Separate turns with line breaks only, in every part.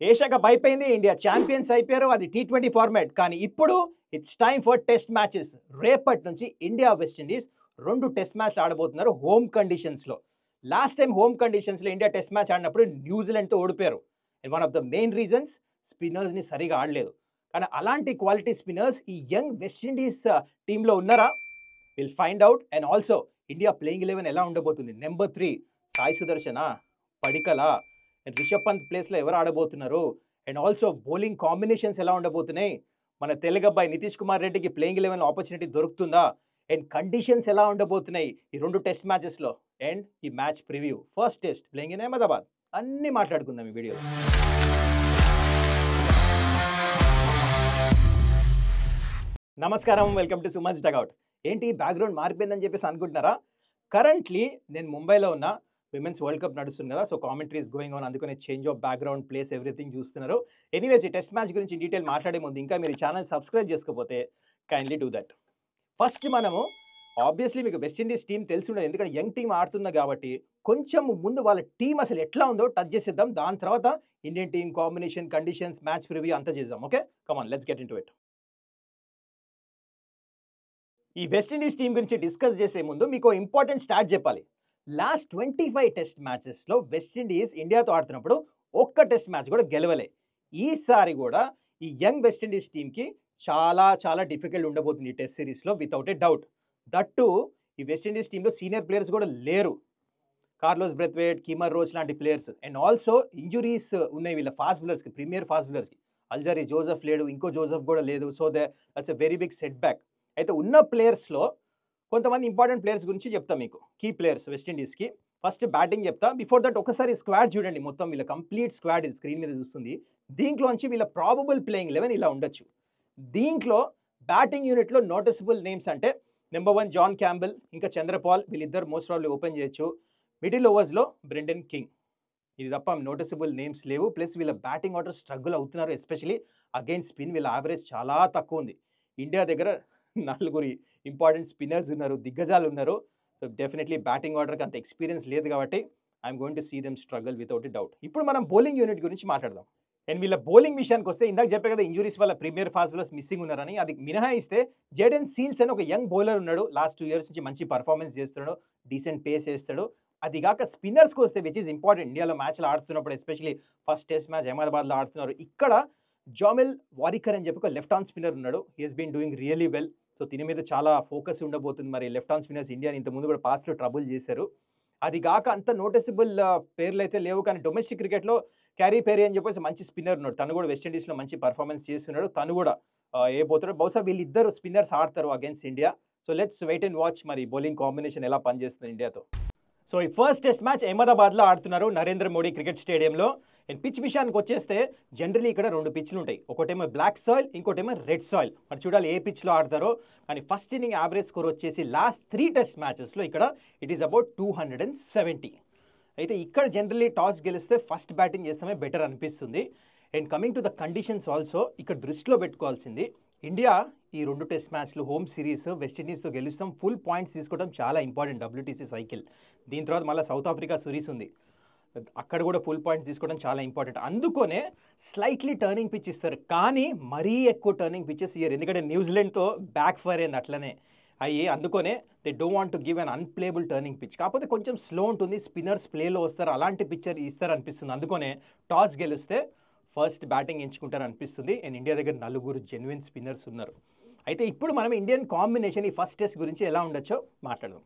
Asia cup అయిపోయింది. India champions అయిపోయారు. అది T20 ఫార్మాట్. కానీ ఇప్పుడు it's time for test matches. రేపటి నుంచి ఇండియా వెస్టిండీస్ 2 టెస్ట్ మ్యాచ్లు ఆడబోతున్నారు హోమ్ కండిషన్స్లో. లాస్ట్ టైం హోమ్ కండిషన్స్లో ఇండియా టెస్ట్ మ్యాచ్ ఆడినప్పుడు న్యూజిలాండ్తో ఓడిపోయారు. And one of the main reasons స్పిన్నర్స్ని సరిగా ఆడలేదు. కానీ అలాంటి క్వాలిటీ స్పిన్నర్స్ ఈ యంగ్ వెస్టిండీస్ టీంలో ఉన్నారా? Will find out. And also India playing 11 ఎలా ఉండబోతుంది? నెంబర్ 3 సాయి సుదర్శన, పడికల, రిషబ్ పంత్ ప్లేస్లో ఎవరు ఆడబోతున్నారు? అండ్ ఆల్సో బౌలింగ్ కాంబినేషన్స్ ఎలా ఉండబోతున్నాయి? మన తెలుగు అబ్బాయి నితీష్ కుమార్ రెడ్డికి ప్లేయింగ్ 11 ఆపర్చునిటీ దొరుకుతుందా? అండ్ కండిషన్స్ ఎలా ఉండబోతున్నాయి ఈ 2 టెస్ట్ మ్యాచెస్లో? అండ్ ఈ match preview, first test playing in Ahmedabad, అన్నీ మాట్లాడుకుందాం ఈ వీడియో. నమస్కారం, వెల్కమ్ టు సుమన్స్ డగౌట్. ఏంటి బ్యాక్గ్రౌండ్ మారిపోయిందని చెప్పేసి అనుకుంటున్నారా? కరెంట్లీ నేను ముంబైలో ఉన్న, విమెన్స్ వరల్డ్ కప్ నడుస్తుంది కదా, so commentary is going on, అందుకనే change of background, place, everything చూస్తున్నారు. ఎనీవేస్, ఈ టెస్ట్ మ్యాచ్ గురించి డీటెయిల్ మాట్లాడే ముందు ఇంకా మీరు ఈ ఛానల్ సబ్స్క్రైబ్ చేసుకోకపోతే కైండ్లీ డూ దట్. ఫస్ట్ మనము ఆబ్వియస్లీ మీకు వెస్టిండీస్ టీం తెలిసి ఉండదు, ఎందుకంటే యంగ్ టీం ఆడుతున్నా కాబట్టి కొంచెం ముందు వాళ్ళ టీం అసలు ఎట్లా ఉందో టచ్ చేసేద్దాం. దాని తర్వాత Indian team combination, conditions, match preview అంతా చేద్దాం. Okay, come on, let's get into it. ఈ వెస్టిండీస్ టీం గురించి డిస్కస్ చేసే ముందు మీకు ఇంపార్టెంట్ స్టార్ట్ చెప్పాలి. లాస్ట్ 25 టెస్ట్ మ్యాచెస్లో వెస్టిండీస్ ఇండియాతో ఆడుతున్నప్పుడు ఒక్క టెస్ట్ మ్యాచ్ కూడా గెలవలే. ఈసారి కూడా ఈ యంగ్ వెస్టిండీస్ టీంకి చాలా చాలా డిఫికల్ట్ ఉండబోతుంది ఈ టెస్ట్ సిరీస్లో, వితౌట్ ఏ డౌట్. దట్టు ఈ వెస్టిండీస్ టీంలో సీనియర్ ప్లేయర్స్ కూడా లేరు. కార్లోస్ బ్రెత్వేట్, కీమర్ రోచ్ లాంటి ప్లేయర్స్. అండ్ ఆల్సో ఇంజురీస్ ఉన్నాయి వీళ్ళ ఫాస్ట్ బౌలర్స్కి, ప్రీమియర్ ఫాస్ట్ బౌలర్స్కి. అల్జరీ జోసెఫ్ లేడు, ఇంకో జోసెఫ్ కూడా లేదు. So that's a very big set back. అయితే ఉన్న ప్లేయర్స్లో కొంతమంది ఇంపార్టెంట్ ప్లేయర్స్ గురించి చెప్తా మీకు, కీ ప్లేయర్స్ వెస్టిండీస్కి. ఫస్ట్ బ్యాటింగ్ చెప్తా. బిఫోర్ దట్ ఒకసారి స్క్వాడ్ చూడండి, మొత్తం వీళ్ళ కంప్లీట్ స్క్వాడ్ ఇది స్క్రీన్ మీద చూస్తుంది. దీంట్లోంచి వీళ్ళ ప్రాబబుల్ ప్లేయింగ్ 11 ఇలా ఉండొచ్చు. దీంట్లో బ్యాటింగ్ యూనిట్లో నోటిసబుల్ నేమ్స్ అంటే నెంబర్ 1 జాన్ క్యాంబెల్, ఇంకా చంద్రపాల్, వీళ్ళిద్దరు మోస్ట్ ప్రాబబ్లీ ఓపెన్ చేయొచ్చు. మిడిల్ ఓవర్స్లో బ్రెండన్ కింగ్. ఇది తప్ప నోటిసబుల్ నేమ్స్ లేవు. ప్లస్ వీళ్ళ బ్యాటింగ్ ఆర్డర్ స్ట్రగుల్ అవుతున్నారు, ఎస్పెషలీ అగైన్స్ స్పిన్. వీళ్ళ యావరేజ్ చాలా తక్కువ ఉంది. ఇండియా దగ్గర 4 ఇంపార్టెంట్ స్పిన్నర్స్ ఉన్నారు, దిగ్గజాలు ఉన్నారు. సో డెఫినెట్లీ బ్యాటింగ్ ఆర్డర్కి అంత ఎక్స్పీరియన్స్ లేదు కాబట్టి I'm going to see them struggle without a doubt. ఇప్పుడు మనం బౌలింగ్ యూనిట్ గురించి మాట్లాడదాం. అండ్ వీళ్ళ బౌలింగ్ విషయానికి వస్తే, ఇందాక చెప్పే కదా ఇంజురీస్ వల్ల ప్రీమియర్ ఫాస్ట్ బౌలర్స్ మిస్సింగ్ ఉన్నారని. అది మినహాయిస్తే జేడెన్ సీల్స్ అని ఒక యంగ్ బౌలర్ ఉన్నాడు. లాస్ట్ 2 years నుంచి మంచి పర్ఫార్మెన్స్ చేస్తున్నాడు, డీసెంట్ పేస్ వేస్తాడు. అది కాక స్పిన్నర్స్కి వస్తే, విచ్ ఈజ్ ఇంపార్టెంట్, ఇండియాలో మ్యాచ్లు ఆడుతున్నప్పుడు ఎస్పెషలీ ఫస్ట్ టెస్ట్ మ్యాచ్ అహ్మదాబాద్లో ఆడుతున్నారు. ఇక్కడ జామెల్ వారికర్ అని చెప్పి ఒక లెఫ్ట్ ఆన్ స్పిన్నర్ ఉన్నాడు. He has been doing really well. So దీని మీద చాలా ఫోకస్ ఉండబోతుంది. మరి లెఫ్ట్ ఆన్ స్పిన్నర్స్ ఇండియాని ఇంతకుముందు కూడా పాస్ట్లో ట్రబుల్ చేశారు. అది కాక అంత నోటిసబుల్ పేర్లు అయితే లేవు, కానీ డొమెస్టిక్ క్రికెట్లో క్యారీ పేరీ అని చెప్పేసి మంచి స్పిన్నర్ ఉన్నాడు. తను కూడా వెస్టిండీస్లో మంచి పర్ఫార్మెన్స్ చేస్తున్నాడు. తను కూడా పోతాడు. బహుశా వీళ్ళిద్దరు స్పిన్నర్స్ ఆడతారు against India. So let's wait and watch మరి బౌలింగ్ కాంబినేషన్ ఎలా పనిచేస్తుంది ఇండియాతో. సో ఈ ఫస్ట్ టెస్ట్ మ్యాచ్ అహ్మదాబాద్లో ఆడుతున్నారు, నరేంద్ర మోడీ క్రికెట్ స్టేడియంలో. అండ్ పిచ్ విషయానికి వచ్చేస్తే జనరలీ ఇక్కడ 2 పిచ్లు ఉంటాయి. ఒకటేమో బ్లాక్ సాయిల్, ఇంకోటేమో రెడ్ సాయిల్. మరి చూడాలి ఏ పిచ్లో ఆడతారో. కానీ ఫస్ట్ ఇన్నింగ్ యావరేజ్ స్కోర్ వచ్చేసి లాస్ట్ 3 టెస్ట్ మ్యాచెస్లో ఇక్కడ ఇట్ ఈస్ అబౌట్ 270. అయితే ఇక్కడ జనరలీ టాస్ గెలిస్తే ఫస్ట్ బ్యాటింగ్ చేస్తామే బెటర్ అనిపిస్తుంది. And coming to the conditions also ఇక్కడ దృష్టిలో పెట్టుకోవాల్సింది, ఇండియా ఈ 2 టెస్ట్ మ్యాచ్లు హోమ్ సిరీస్ వెస్టిండీస్తో గెలుస్తాం. ఫుల్ పాయింట్స్ తీసుకోవడం చాలా ఇంపార్టెంట్ WTC సైకిల్. దీని తర్వాత మళ్ళీ సౌత్ ఆఫ్రికా సిరీస్ ఉంది, అక్కడ కూడా ఫుల్ పాయింట్స్ తీసుకోవడం చాలా ఇంపార్టెంట్. అందుకనే స్లైట్లీ టర్నింగ్ పిచ్ ఇస్తారు, కానీ మరీ ఎక్కువ టర్నింగ్ పిచ్చెస్ ఇయ్యరు. ఎందుకంటే న్యూజిలాండ్తో బ్యాక్ ఫైర్ అయింది అట్లనే అయ్యి. అందుకనే they don't want to give an unplayable turning pitch. కాకపోతే కొంచెం స్లో ఉంటుంది, స్పిన్నర్స్ ప్లేలో వస్తారు, అలాంటి పిచ్చర్ ఇస్తారు అనిపిస్తుంది. అందుకనే టాస్ గెలిస్తే ఫస్ట్ బ్యాటింగ్ ఎంచుకుంటారు అనిపిస్తుంది. అండ్ ఇండియా దగ్గర 4 జెన్యున్ స్పిన్నర్స్ ఉన్నారు. అయితే ఇప్పుడు మనం ఇండియన్ కాంబినేషన్ ఈ ఫస్ట్ టెస్ట్ గురించి ఎలా ఉండొచ్చో మాట్లాడదాం.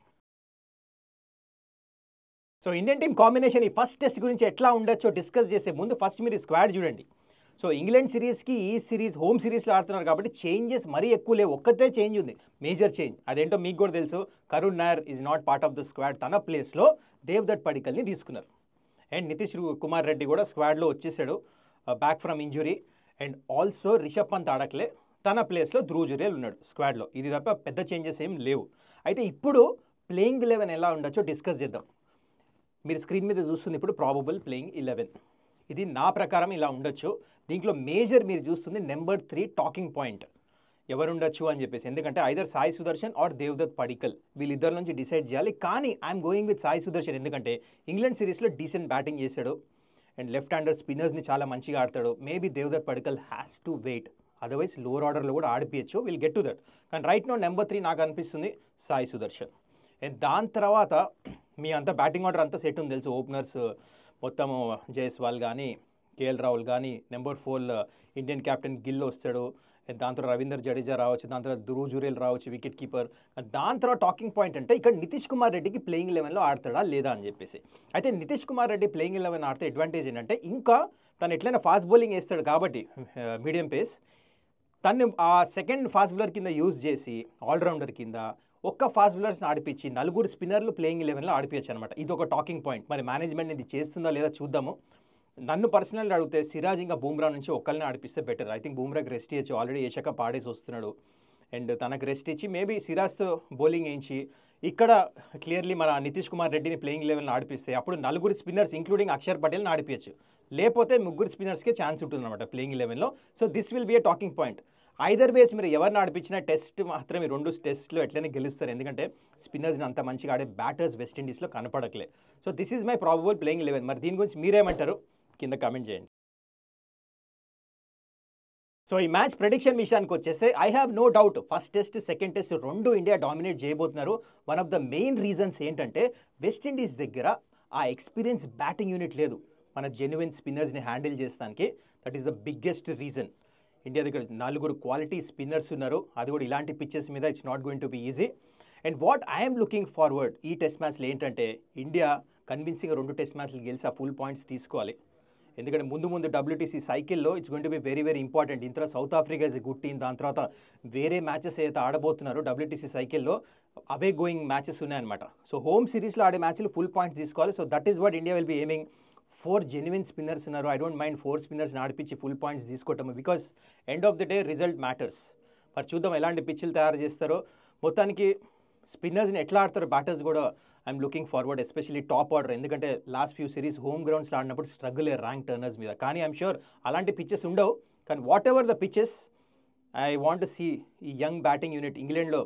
సో ఇండియన్ టీమ్ కాంబినేషన్ ఈ ఫస్ట్ టెస్ట్ గురించి ఎట్లా ఉండొచ్చో డిస్కస్ చేసే ముందు ఫస్ట్ మీరు స్క్వాడ్ చూడండి. సో ఇంగ్లాండ్ సిరీస్కి ఈ సిరీస్ హోమ్ సిరీస్లో ఆడుతున్నారు కాబట్టి చేంజెస్ మరీ ఎక్కువ లేవు. ఒక్కటే చేంజ్ ఉంది, మేజర్ చేంజ్. అదేంటో మీకు కూడా తెలుసు, Karun Nair is not part of the squad. తన ప్లేస్లో దేవ్దత్ పడికల్ని తీసుకున్నారు. అండ్ నితీష్ కుమార్ రెడ్డి కూడా స్క్వాడ్లో వచ్చేసాడు, back from injury. And also Rishabh Pant ఆడకలే, తన ప్లేస్లో ధ్రువ్ జురేల్ ఉన్నాడు స్క్వాడ్లో. ఇది తప్ప పెద్ద చేంజెస్ ఏం లేవు. అయితే ఇప్పుడు ప్లేయింగ్ 11 ఎలా ఉండొచ్చో డిస్కస్ చేద్దాం. మీరు స్క్రీన్ మీద చూస్తుంది ఇప్పుడు ప్రాబబుల్ ప్లేయింగ్ 11. ఇది నా ప్రకారం ఇలా ఉండొచ్చు. దీంట్లో మేజర్ మీరు చూస్తుంది నెంబర్ 3 టాకింగ్ పాయింట్ ఎవరు ఉండొచ్చు అని చెప్పేసి. ఎందుకంటే ఐదర్ సాయి సుదర్శన్ ఆర్ దేవ్దత్ పడికల్, వీళ్ళిద్దరి నుంచి డిసైడ్ చేయాలి. కానీ I'm going with Sai Sudarshan, ఎందుకంటే ఇంగ్లాండ్ సిరీస్లో డీసెంట్ బ్యాటింగ్ చేశాడు. అండ్ లెఫ్ట్ హ్యాండర్ స్పిన్నర్స్ని చాలా మంచిగా ఆడతాడు. Maybe Devdutt Padikkal has to wait, otherwise lower ఆర్డర్లో కూడా ఆడిపించచ్చు. Will get to that. కానీ రైట్ నో నెంబర్ 3 నాకు అనిపిస్తుంది సాయి సుదర్శన్. అండ్ దాని తర్వాత మీ అంతా బ్యాటింగ్ ఆర్డర్ అంతా సెట్ ఉంది తెలుసు. ఓపెనర్స్ మొత్తము జైస్వాల్ కానీ కేఎల్ రాహుల్ కానీ, నెంబర్ 4 ఇండియన్ కెప్టెన్ గిల్ వస్తాడు. దాని తర్వాత రవీందర్ జడేజా రావచ్చు, దాని తర్వాత ధ్రువ్ జురేల్ రావచ్చు వికెట్ కీపర్. దాని తర్వాత టాకింగ్ పాయింట్ అంటే ఇక్కడ నితీష్ కుమార్ రెడ్డికి ప్లేయింగ్ 11లో ఆడతాడా లేదా అని చెప్పేసి. అయితే నితీష్ కుమార్ రెడ్డి ప్లేయింగ్ 11 ఆడితే అడ్వాంటేజ్ ఏంటంటే ఇంకా తను ఎట్లయినా ఫాస్ట్ బౌలింగ్ వేస్తాడు కాబట్టి మీడియం పేస్, తను ఆ సెకండ్ ఫాస్ట్ బౌలర్ కింద యూజ్ చేసి ఆల్రౌండర్ కింద ఒక్క ఫాస్ట్ బౌలర్స్ని ఆడిపించి 4 స్పిన్నర్లు ప్లేయింగ్ 11లో ఆడిపించచ్చు అనమాట. ఇది ఒక టాకింగ్ పాయింట్. మరి మేనేజ్మెంట్ ఇది చేస్తుందా లేదా చూద్దాము. నన్ను పర్సనల్గా అడిగితే సిరాజ్ ఇంకా బూమ్రా నుంచి ఒక్కరిని ఆడిపిస్తే బెటర్. ఐ థింక్ బూమ్రాకి రెస్ట్ ఇవ్వచ్చు, ఆల్రెడీ ఏషాక పాడేసి వస్తున్నాడు. అండ్ తనకు రెస్ట్ ఇచ్చి మేబీ సిరాజ్తో బౌలింగ్ వేయించి ఇక్కడ క్లియర్లీ మన నితీష్ కుమార్ రెడ్డిని ప్లేయింగ్ 11లో ఆడిపిస్తే అప్పుడు 4 స్పిన్నర్స్ ఇంక్లూడింగ్ అక్షర్ పటేల్ని ఆడిపించచ్చు. లేకపోతే 3 స్పిన్నర్స్కే ఛాన్స్ ఉంటుందన్నమాట ప్లేయింగ్ 11లో. So this will be a talking point. Either ways మీరు ఎవరిని ఆడిపించినా టెస్ట్ మాత్రం ఈ 2 టెస్ట్లో ఎట్లయినా గెలుస్తారు. ఎందుకంటే స్పిన్నర్స్ని అంత మంచిగా ఆడే బ్యాటర్స్ వెస్టిండీస్లో కనపడట్లే. So this is my probable playing 11. మరి దీని గురించి మీరేమంటారు కింద కామెంట్ చేయండి. సో ఈ మ్యాచ్ ప్రెడిక్షన్ విషయానికి వచ్చేస్తే I have no doubt first test second test 2 India dominate చేయబోతున్నారు. One of the main reasons ఏంటంటే వెస్టిండీస్ దగ్గర ఆ ఎక్స్పీరియన్స్ బ్యాటింగ్ యూనిట్ లేదు మన జెన్యున్ స్పిన్నర్స్ని హ్యాండిల్ చేస్తానికి. That is the biggest reason. India దగ్గర 4 క్వాలిటీ స్పిన్నర్స్ ఉన్నారు, అది కూడా ఇలాంటి పిచ్చెస్ మీద. It's not going to be easy. And what I'm looking forward ఈ టెస్ట్ మ్యాచ్లో ఏంటంటే ఇండియా కన్విన్సింగ్గా 2 టెస్ట్ మ్యాచ్లు గెలిచి ఆ ఫుల్ పాయింట్స్ తీసుకోవాలి. ఎందుకంటే ముందు WTC సైకిల్లో it's going to be very very important. ఇంత South Africa is a good team. దాని తర్వాత వేరే మ్యాచెస్ ఏదైతే ఆడబోతున్నారో WTC సైకిల్లో అవే గోయింగ్ మ్యాచెస్ ఉన్నాయన్నమాట. సో హోమ్ సిరీస్లో ఆడే మ్యాచ్లు ఫుల్ పాయింట్స్ తీసుకోవాలి. So that is what India will be aiming. 4 genuine spinners ఉన్నారు. ఐ డోంట్ మైండ్ 4 స్పిన్నర్స్ని ఆడిపించి ఫుల్ పాయింట్స్ తీసుకోవటం, because end of the day result matters. మరి చూద్దాం ఎలాంటి పిచ్లు తయారు చేస్తారో. మొత్తానికి స్పిన్నర్స్ని ఎట్లా ఆడతారో బ్యాటర్స్ కూడా I'm looking forward, especially top order. ఎందుకంటే లాస్ట్ ఫ్యూ సిరీస్ హోమ్ గ్రౌండ్స్లో ఆడినప్పుడు స్ట్రగుల్ ర్యాంక్ టర్నర్స్ మీద. కానీ ఐఎమ్ షూర్ అలాంటి పిచ్చెస్ ఉండవు. కానీ whatever the pitches I want to see ఈ యంగ్ బ్యాటింగ్ యూనిట్. ఇంగ్లాండ్లో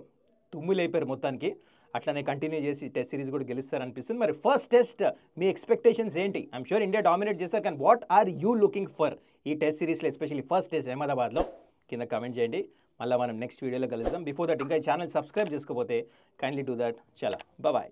తుమ్ములు అయిపోయారు మొత్తానికి, అట్లనే కంటిన్యూ చేసి టెస్ట్ సిరీస్ కూడా గెలుస్తారనిపిస్తుంది. మరి ఫస్ట్ టెస్ట్ మీ ఎక్స్పెక్టేషన్స్ ఏంటి? ఐఎమ్ షూర్ ఇండియా డామినేట్ చేస్తారు, కానీ what are you looking for ఈ టెస్ట్ సిరీస్లో, ఎస్పెషల్లీ ఫస్ట్ టెస్ట్ అహ్మదాబాద్లో? కింద కమెంట్ చేయండి. మళ్ళీ మనం నెక్స్ట్ వీడియోలో కలుద్దాం. బిఫోర్ దట్ ఇంకా ఈ ఛానల్ సబ్స్క్రైబ్ చేసుకోకపోతే కైండ్లీ డూ దట్. చాలా బాయ్.